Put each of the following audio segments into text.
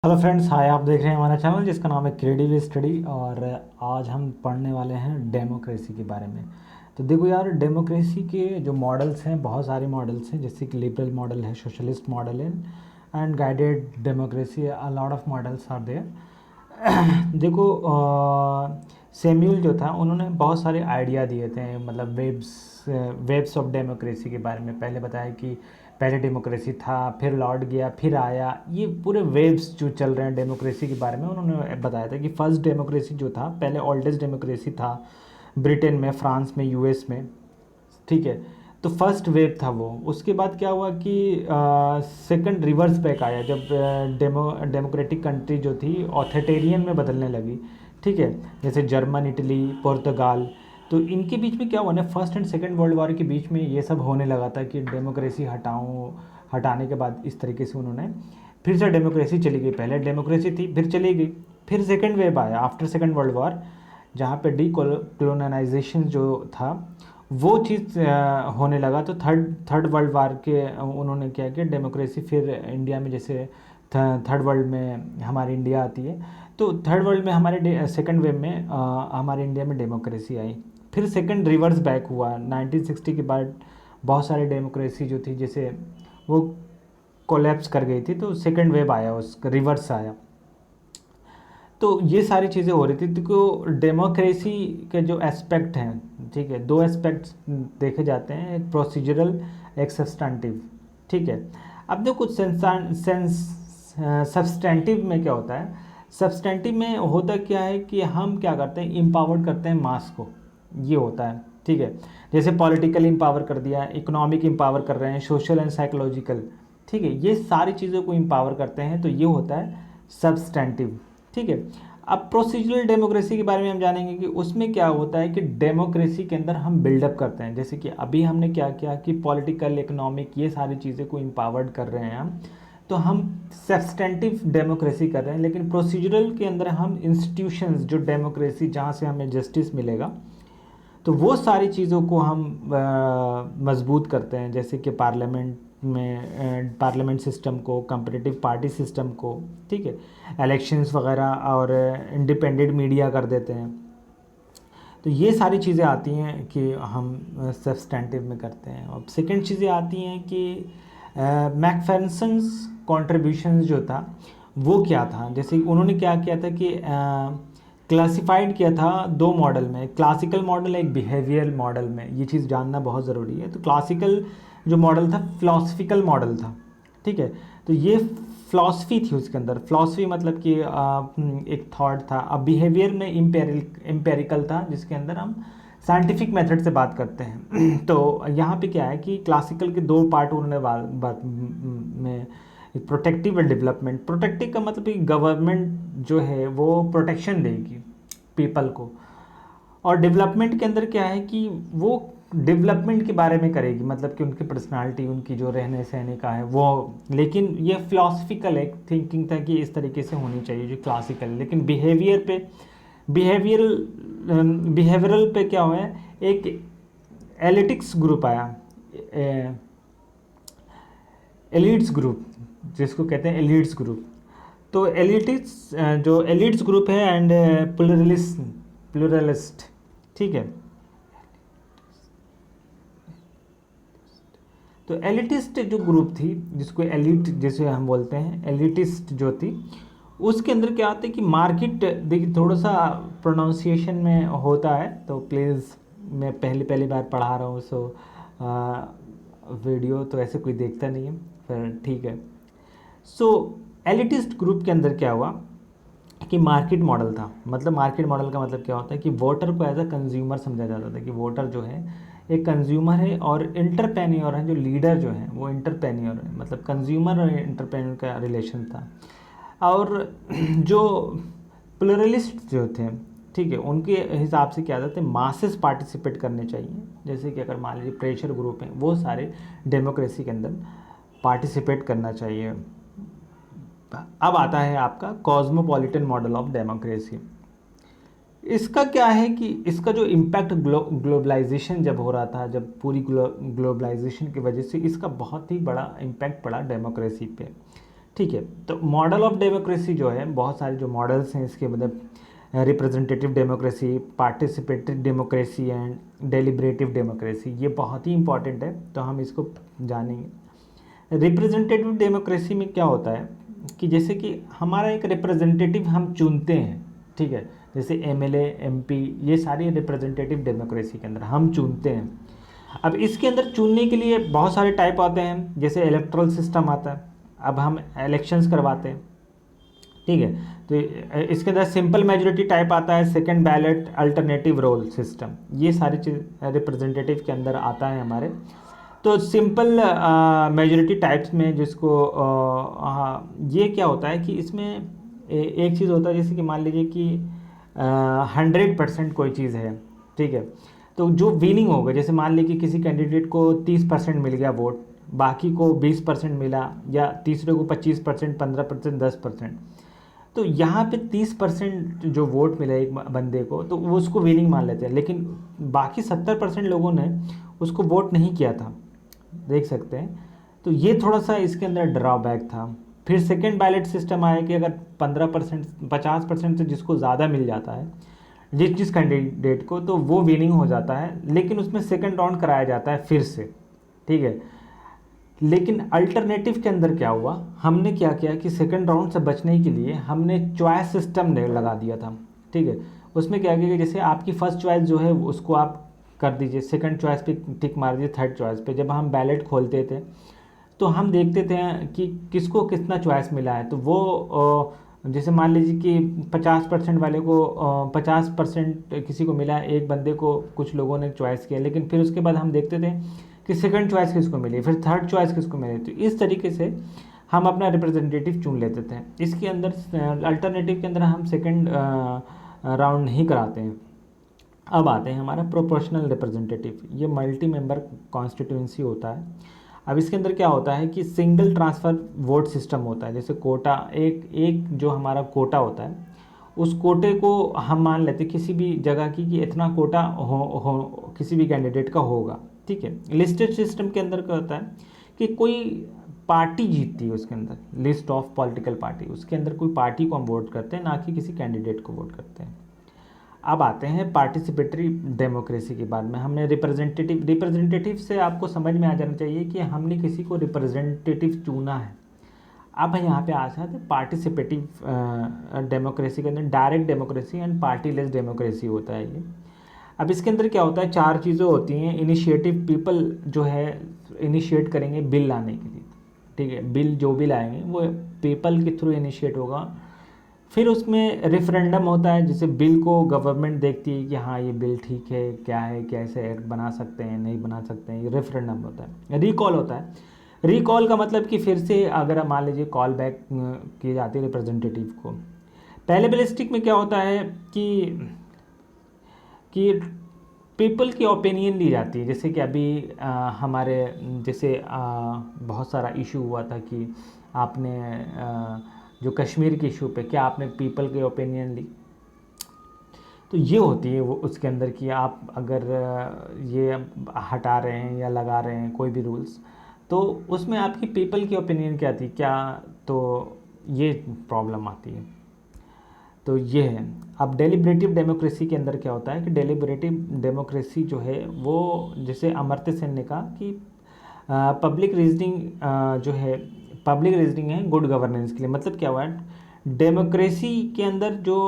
Hello friends, हाय। आप देख रहे हैं हमारा चैनल जिसका नाम है क्रिएटिव स्टडी। और आज हम पढ़ने वाले हैं डेमोक्रेसी के बारे में। तो देखो यार, डेमोक्रेसी के जो मॉडल्स हैं, बहुत सारे मॉडल्स हैं, जैसे कि लिबरल मॉडल है, सोशलिस्ट मॉडल है and guided democracy. A lot of models are there. देखो, सैमुअल जो था, उन्होंने बहुत सारे आइडिया दिए थे, मतलब वेब्स ऑफ डेमोक्रेसी के बारे में। पहले बताया कि पहले डेमोक्रेसी था, फिर लौट गया, फिर आया। ये पूरे वेव्स जो चल रहे हैं डेमोक्रेसी के बारे में, उन्होंने बताया था कि फर्स्ट डेमोक्रेसी जो था, पहले ओल्डेस्ट डेमोक्रेसी था ब्रिटेन में, फ्रांस में, यूएस में। ठीक है। तो फर्स्ट वेव था वो। उसके बाद क्या हुआ कि सेकंड रिवर्स बैक आया, जब डेमोक्रेटिक कंट्री जो थी ऑथोरिटेरियन में बदलने लगी। ठीक है। जैसे जर्मन, इटली, पुर्तगाल। तो इनके बीच में क्या हुआ ना, first and second world war के बीच में ये सब होने लगा था कि डेमोक्रेसी हटाने के बाद इस तरीके से उन्होंने फिर से डेमोक्रेसी चली गई। पहले डेमोक्रेसी थी, फिर चली गई। फिर सेकंड वेव आया आफ्टर सेकंड वर्ल्ड वॉर, जहाँ पे डी कॉलोनाइजेशन जो था वो चीज़ होने लगा। तो थर्ड वर्ल्ड वार के उन्होंने क्या किया, डेमोक्रेसी फिर इंडिया में, जैसे थर्ड वर्ल्ड में हमारी इंडिया आती है, तो थर्ड वर्ल्ड में हमारे सेकंड वेव में हमारे इंडिया में डेमोक्रेसी आई। फिर सेकंड रिवर्स बैक हुआ 1960 के बाद। बहुत सारी डेमोक्रेसी जो थी, जैसे वो कोलैप्स कर गई थी, तो सेकंड वेव आया, उसका रिवर्स आया। तो ये सारी चीज़ें हो रही थी। तो डेमोक्रेसी के जो एस्पेक्ट हैं, ठीक है, दो एस्पेक्ट्स देखे जाते हैं, एक प्रोसीजरल, एक सब्सटेंटिव। ठीक है। अब देखो, कुछ सब्सटेंटिव में क्या होता है, सब्सटेंटिव में होता क्या है कि हम क्या करते हैं, इम्पावर करते हैं मास को। ये होता है। ठीक है। जैसे पॉलिटिकल इम्पावर कर दिया, इकोनॉमिक इम्पावर कर रहे हैं, सोशल एंड साइकोलॉजिकल। ठीक है। ये सारी चीज़ों को इम्पावर करते हैं, तो ये होता है सब्सटेंटिव। ठीक है। अब प्रोसीजरल डेमोक्रेसी के बारे में हम जानेंगे कि उसमें क्या होता है कि डेमोक्रेसी के अंदर हम बिल्डअप करते हैं। जैसे कि अभी हमने क्या किया कि पॉलिटिकल, इकोनॉमिक, ये सारी चीज़ें को इम्पावर्ड कर रहे हैं हम, तो हम सब्सटेंटिव डेमोक्रेसी कर रहे हैं। लेकिन प्रोसीजरल के अंदर हम इंस्टीट्यूशंस, जो डेमोक्रेसी जहाँ से हमें जस्टिस मिलेगा, तो वो सारी चीज़ों को हम मजबूत करते हैं। जैसे कि पार्लियामेंट सिस्टम को, कंपटीटिव पार्टी सिस्टम को। ठीक है। इलेक्शंस वगैरह, और इंडिपेंडेंट मीडिया कर देते हैं। तो ये सारी चीज़ें आती हैं कि हम सब्सटेंटिव में करते हैं। और सेकंड चीज़ें आती हैं कि मैकफेरसन्स कॉन्ट्रीब्यूशंस जो था वो क्या था। जैसे उन्होंने क्या किया था कि क्लासिफाइड किया था दो मॉडल में, क्लासिकल मॉडल, एक बिहेवियर मॉडल में। ये चीज़ जानना बहुत ज़रूरी है। तो क्लासिकल जो मॉडल था, फिलोसफिकल मॉडल था। ठीक है। तो ये फिलॉसफी थी, उसके अंदर फिलॉसफी मतलब कि एक थॉट था। अब बिहेवियर में इम्पेरिकल था, जिसके अंदर हम साइंटिफिक मेथड से बात करते हैं। तो यहाँ पे क्या है कि क्लासिकल के दो पार्ट उन्होंने बात में, प्रोटेक्टिव एंड डेवलपमेंट। प्रोटेक्टिव का मतलब कि गवर्नमेंट जो है वो प्रोटेक्शन देगी पीपल को, और डेवलपमेंट के अंदर क्या है कि वो डेवलपमेंट के बारे में करेगी, मतलब कि उनकी पर्सनालिटी, उनकी जो रहने सहने का है वो। लेकिन ये फिलोसफिकल एक थिंकिंग था कि इस तरीके से होनी चाहिए जो क्लासिकल। लेकिन बिहेवियरल बिहेवियरल पे क्या हुआ है, एक एलिटिक्स ग्रुप आया, एलिट्स ग्रुप, जिसको कहते हैं एलिट्स ग्रुप। तो एलिटिक्स, जो एलिट्स ग्रुप है, एंड प्लुरलिस्ट। ठीक है। तो एलिटिस्ट जो ग्रुप थी, जिसको एलिट जैसे हम बोलते हैं, एलिटिस्ट जो थी, उसके अंदर क्या होता है कि मार्केट, देखिए थोड़ा सा प्रोनाउंसिएशन में होता है, तो प्लीज़, मैं पहली बार पढ़ा रहा हूँ, सो वीडियो तो ऐसे कोई देखता नहीं है, फिर ठीक है। सो एलिटिस्ट ग्रुप के अंदर क्या हुआ कि मार्केट मॉडल था। मतलब मार्केट मॉडल का मतलब क्या होता है कि वोटर को एज अ कंज्यूमर समझा जाता था, कि वोटर जो है एक कंज्यूमर है, और इंटरप्रेन्योर है, जो लीडर जो है वो इंटरप्रेन्योर है। मतलब कंज्यूमर और इंटरप्रेन्योर का रिलेशन था। और जो प्लुरलिस्ट जो थे, ठीक है, उनके हिसाब से क्या था, मासेस पार्टिसिपेट करने चाहिए। जैसे कि अगर मान लीजिए प्रेशर ग्रुप हैं, वो सारे डेमोक्रेसी के अंदर पार्टिसिपेट करना चाहिए। अब आता है आपका कॉस्मोपॉलिटन मॉडल ऑफ डेमोक्रेसी। इसका क्या है कि इसका जो इम्पैक्ट ग्लोबलाइजेशन जब हो रहा था, जब पूरी ग्लोबलाइजेशन की वजह से इसका बहुत ही बड़ा इम्पैक्ट पड़ा डेमोक्रेसी पे। ठीक है। तो मॉडल ऑफ डेमोक्रेसी जो है, बहुत सारे जो मॉडल्स हैं इसके, मतलब representative democracy, participatory democracy and deliberative democracy, ये बहुत ही इंपॉर्टेंट है, तो हम इसको जानेंगे। रिप्रेजेंटेटिव डेमोक्रेसी में क्या होता है कि जैसे कि हमारा एक रिप्रेजेंटेटिव हम चुनते हैं, ठीक है, जैसे एमएलए, एमपी, ये सारी रिप्रेजेंटेटिव डेमोक्रेसी के अंदर हम चुनते हैं। अब इसके अंदर चुनने के लिए बहुत सारे टाइप आते हैं, जैसे इलेक्ट्रल सिस्टम आता है, अब हम इलेक्शंस करवाते हैं, ठीक है। तो इसके अंदर सिंपल मेजोरिटी टाइप आता है, second ballot, alternative roll system, ये सारी चीज़ रिप्रेजेंटेटिव के अंदर आता है हमारे। तो सिंपल मेजोरिटी टाइप्स में जिसको हाँ, ये क्या होता है कि इसमें एक चीज़ होता है, जैसे कि मान लीजिए कि 100% कोई चीज़ है, ठीक है, तो जो विनिंग होगा, जैसे मान लीजिए कि किसी कैंडिडेट को 30% मिल गया वोट, बाकी को 20% मिला, या तीसरे को 25%, 15%, 10%, तो यहाँ पे 30% जो वोट मिला एक बंदे को, तो वो उसको विनिंग मान लेते हैं, लेकिन बाकी 70% लोगों ने उसको वोट नहीं किया था, देख सकते हैं। तो ये थोड़ा सा इसके अंदर ड्रॉबैक था। फिर सेकेंड बैलेट सिस्टम आया कि अगर 15%, 50% से जिसको ज़्यादा मिल जाता है जिस कैंडिडेट को, तो वो विनिंग हो जाता है, लेकिन उसमें सेकेंड राउंड कराया जाता है फिर से, ठीक है। लेकिन अल्टरनेटिव के अंदर क्या हुआ, हमने क्या किया कि सेकंड राउंड से बचने के लिए हमने चॉइस सिस्टम लगा दिया था, ठीक है। उसमें क्या किया कि जैसे आपकी फर्स्ट चॉइस जो है उसको आप कर दीजिए, सेकंड चॉइस पे टिक मार दीजिए, थर्ड चॉइस पे जब हम बैलेट खोलते थे तो हम देखते थे कि किसको कितना चॉइस मिला है। तो वो जैसे मान लीजिए कि 50% वाले को 50% किसी को मिला, एक बंदे को कुछ लोगों ने चॉइस किया, लेकिन फिर उसके बाद हम देखते थे कि सेकंड चॉइस किसको मिली, फिर थर्ड चॉइस किसको मिली। तो इस तरीके से हम अपना रिप्रेजेंटेटिव चुन लेते थे। इसके अंदर अल्टरनेटिव के अंदर हम सेकंड राउंड नहीं कराते हैं। अब आते हैं हमारा प्रोपोर्शनल रिप्रेजेंटेटिव, ये मल्टी मेंबर कॉन्स्टिट्यूंसी होता है। अब इसके अंदर क्या होता है कि सिंगल ट्रांसफ़र वोट सिस्टम होता है, जैसे कोटा, एक जो हमारा कोटा होता है, उस कोटे को हम मान लेते हैं किसी भी जगह की कि इतना कोटा हो किसी भी कैंडिडेट का होगा, ठीक है। लिस्टेड सिस्टम के अंदर क्या होता है कि कोई पार्टी जीतती है, उसके अंदर लिस्ट ऑफ पॉलिटिकल पार्टी, उसके अंदर कोई पार्टी को हम वोट करते हैं, ना कि किसी कैंडिडेट को वोट करते हैं। अब आते हैं पार्टिसिपेटरी डेमोक्रेसी के बाद में। हमने रिप्रेजेंटेटिव से आपको समझ में आ जाना चाहिए कि हमने किसी को रिप्रेजेंटेटिव चुना है। अब यहाँ पे आ जाते हैं पार्टिसिपेटिव डेमोक्रेसी के अंदर direct democracy and party less democracy होता है ये। अब इसके अंदर क्या होता है, चार चीज़ें होती हैं। इनिशिएटिव, पीपल जो है इनिशिएट करेंगे बिल लाने के लिए, ठीक है, बिल जो भी लाएंगे वो पीपल के थ्रू इनिशिएट होगा। फिर उसमें रेफरेंडम होता है, जिसे बिल को गवर्नमेंट देखती है कि हाँ ये बिल ठीक है, क्या है, कैसे एक्ट बना सकते हैं, नहीं बना सकते हैं, ये रेफरेंडम होता है। रिकॉल होता है, रिकॉल का मतलब कि फिर से अगर मान लीजिए कॉल बैक की जाती है रिप्रेजेंटेटिव को। पैलेबलिस्टिक में क्या होता है कि पीपल की ओपिनियन ली जाती है, जैसे कि अभी हमारे जैसे बहुत सारा इशू हुआ था कि आपने जो कश्मीर के इशू पे क्या आपने पीपल की ओपिनियन ली, तो ये होती है वो उसके अंदर कि आप अगर ये हटा रहे हैं या लगा रहे हैं कोई भी रूल्स, तो उसमें आपकी पीपल की ओपिनियन क्या थी, क्या, तो ये प्रॉब्लम आती है। तो ये है। अब डेलिब्रेटिव डेमोक्रेसी के अंदर क्या होता है कि डेलिब्रेटिव डेमोक्रेसी जो है वो, जैसे अमर्त्य सेन ने कहा कि पब्लिक रीजनिंग जो है, पब्लिक रीजनिंग है गुड गवर्नेंस के लिए। मतलब क्या हुआ है, डेमोक्रेसी के अंदर जो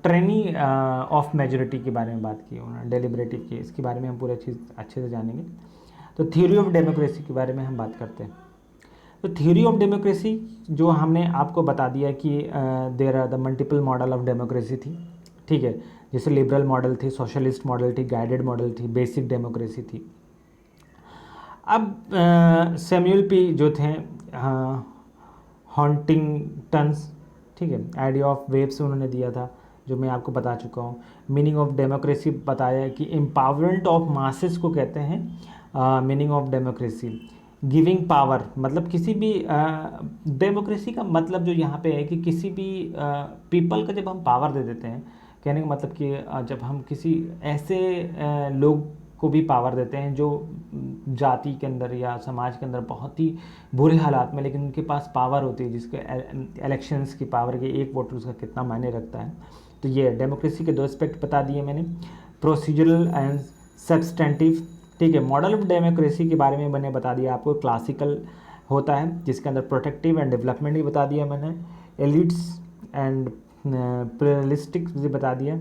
ट्रेनी ऑफ मेजोरिटी के बारे में बात की उन्होंने, डेलिब्रेटिव की, इसके बारे में हम पूरे अच्छे से जानेंगे। तो थ्योरी ऑफ डेमोक्रेसी के बारे में हम बात करते हैं। तो थ्योरी ऑफ डेमोक्रेसी जो हमने आपको बता दिया कि there are the multiple model of democracy थी, ठीक है, जैसे लिबरल मॉडल थी, सोशलिस्ट मॉडल थी, गाइडेड मॉडल थी, बेसिक डेमोक्रेसी थी। अब सैमुअल पी जो थे हॉन्टिंगटन्स, ठीक है, आइडिया ऑफ वेव्स उन्होंने दिया था, जो मैं आपको बता चुका हूँ। मीनिंग ऑफ डेमोक्रेसी बताया कि एम्पावरमेंट ऑफ मासेस को कहते हैं meaning of democracy. Giving power, मतलब किसी भी डेमोक्रेसी का मतलब जो यहाँ पे है कि किसी भी पीपल का जब हम पावर दे देते हैं, कहने का मतलब कि जब हम किसी ऐसे लोग को भी पावर देते हैं, जो जाति के अंदर या समाज के अंदर बहुत ही बुरे हालात में, लेकिन उनके पास पावर होती है, जिसके इलेक्शंस की पावर के एक वोट उसका कितना मायने रखता है। तो ये डेमोक्रेसी के दो एस्पेक्ट बता दिए मैंने, प्रोसीजरल एंड सब्सटेंटिव। ठीक है, मॉडल ऑफ डेमोक्रेसी के बारे में मैंने बता दिया आपको। क्लासिकल होता है जिसके अंदर प्रोटेक्टिव एंड डेवलपमेंट भी बता दिया मैंने, एलिट्स एंड प्लेरलिस्टिक भी बता दिया।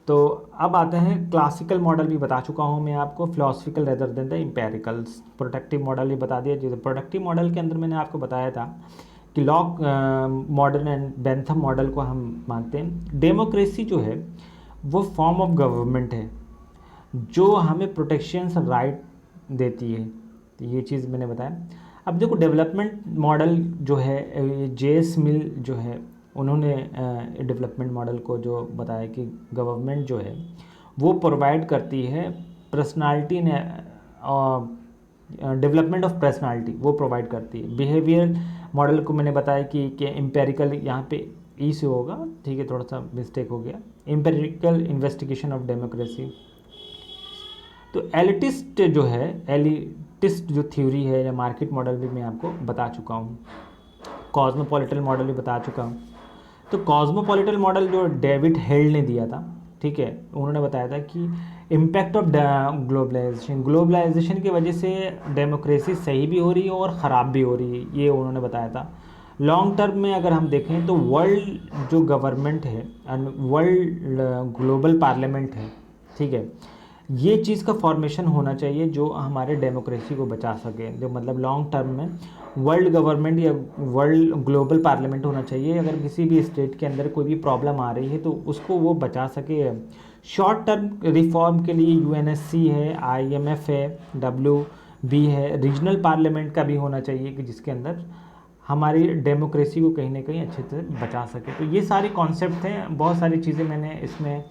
तो अब आते हैं क्लासिकल मॉडल भी बता चुका हूँ मैं आपको, philosophical rather than the empiricals. Protective model भी बता दिया। जैसे प्रोटेक्टिव मॉडल के अंदर मैंने आपको बताया था कि lock modern and Bentham model को हम मानते हैं। डेमोक्रेसी जो है वो फॉर्म ऑफ गवर्नमेंट है जो हमें प्रोटेक्शंस राइट देती है। तो ये चीज़ मैंने बताया। अब देखो डेवलपमेंट मॉडल जो है, जेएस मिल जो है उन्होंने डेवलपमेंट मॉडल को जो बताया कि गवर्नमेंट जो है वो प्रोवाइड करती है पर्सनालिटी ने, डेवलपमेंट ऑफ पर्सनालिटी वो प्रोवाइड करती है। बिहेवियर मॉडल को मैंने बताया कि एम्पेरिकल यहाँ पे ई से होगा, ठीक है, थोड़ा सा मिस्टेक हो गया, एम्पेरिकल इन्वेस्टिगेशन ऑफ डेमोक्रेसी। तो एलिटिस्ट जो है, एलिटिस्ट जो थ्योरी है या मार्केट मॉडल भी मैं आपको बता चुका हूँ। कॉस्मोपॉलिटन मॉडल भी बता चुका हूँ। तो कॉस्मोपॉलिटन मॉडल जो डेविड हेल्ड ने दिया था, ठीक है, उन्होंने बताया था कि इम्पैक्ट ऑफ ग्लोबलाइजेशन, ग्लोबलाइजेशन की वजह से डेमोक्रेसी सही भी हो रही है और ख़राब भी हो रही है, ये उन्होंने बताया था। लॉन्ग टर्म में अगर हम देखें तो वर्ल्ड जो गवर्नमेंट है एंड वर्ल्ड ग्लोबल पार्लियामेंट है, ठीक है, ये चीज़ का फॉर्मेशन होना चाहिए जो हमारे डेमोक्रेसी को बचा सके। जो मतलब लॉन्ग टर्म में वर्ल्ड गवर्नमेंट या वर्ल्ड ग्लोबल पार्लियामेंट होना चाहिए। अगर किसी भी स्टेट के अंदर कोई भी प्रॉब्लम आ रही है तो उसको वो बचा सके। शॉर्ट टर्म रिफॉर्म के लिए यूएनएससी है, आईएमएफ है, डब्ल्यूबी है, रीजनल पार्लियामेंट का भी होना चाहिए कि जिसके अंदर हमारी डेमोक्रेसी को कहीं ना कहीं अच्छे से बचा सके। तो ये सारे कॉन्सेप्ट हैं, बहुत सारी चीज़ें मैंने इसमें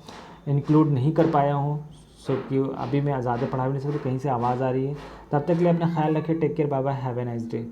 इंक्लूड नहीं कर पाया हूँ। सो कि अभी मैं ज़्यादा पढ़ा भी नहीं सकता, कहीं से आवाज़ आ रही है। तब तक के लिए अपना ख्याल रखें। Take care, bye bye, have a nice day.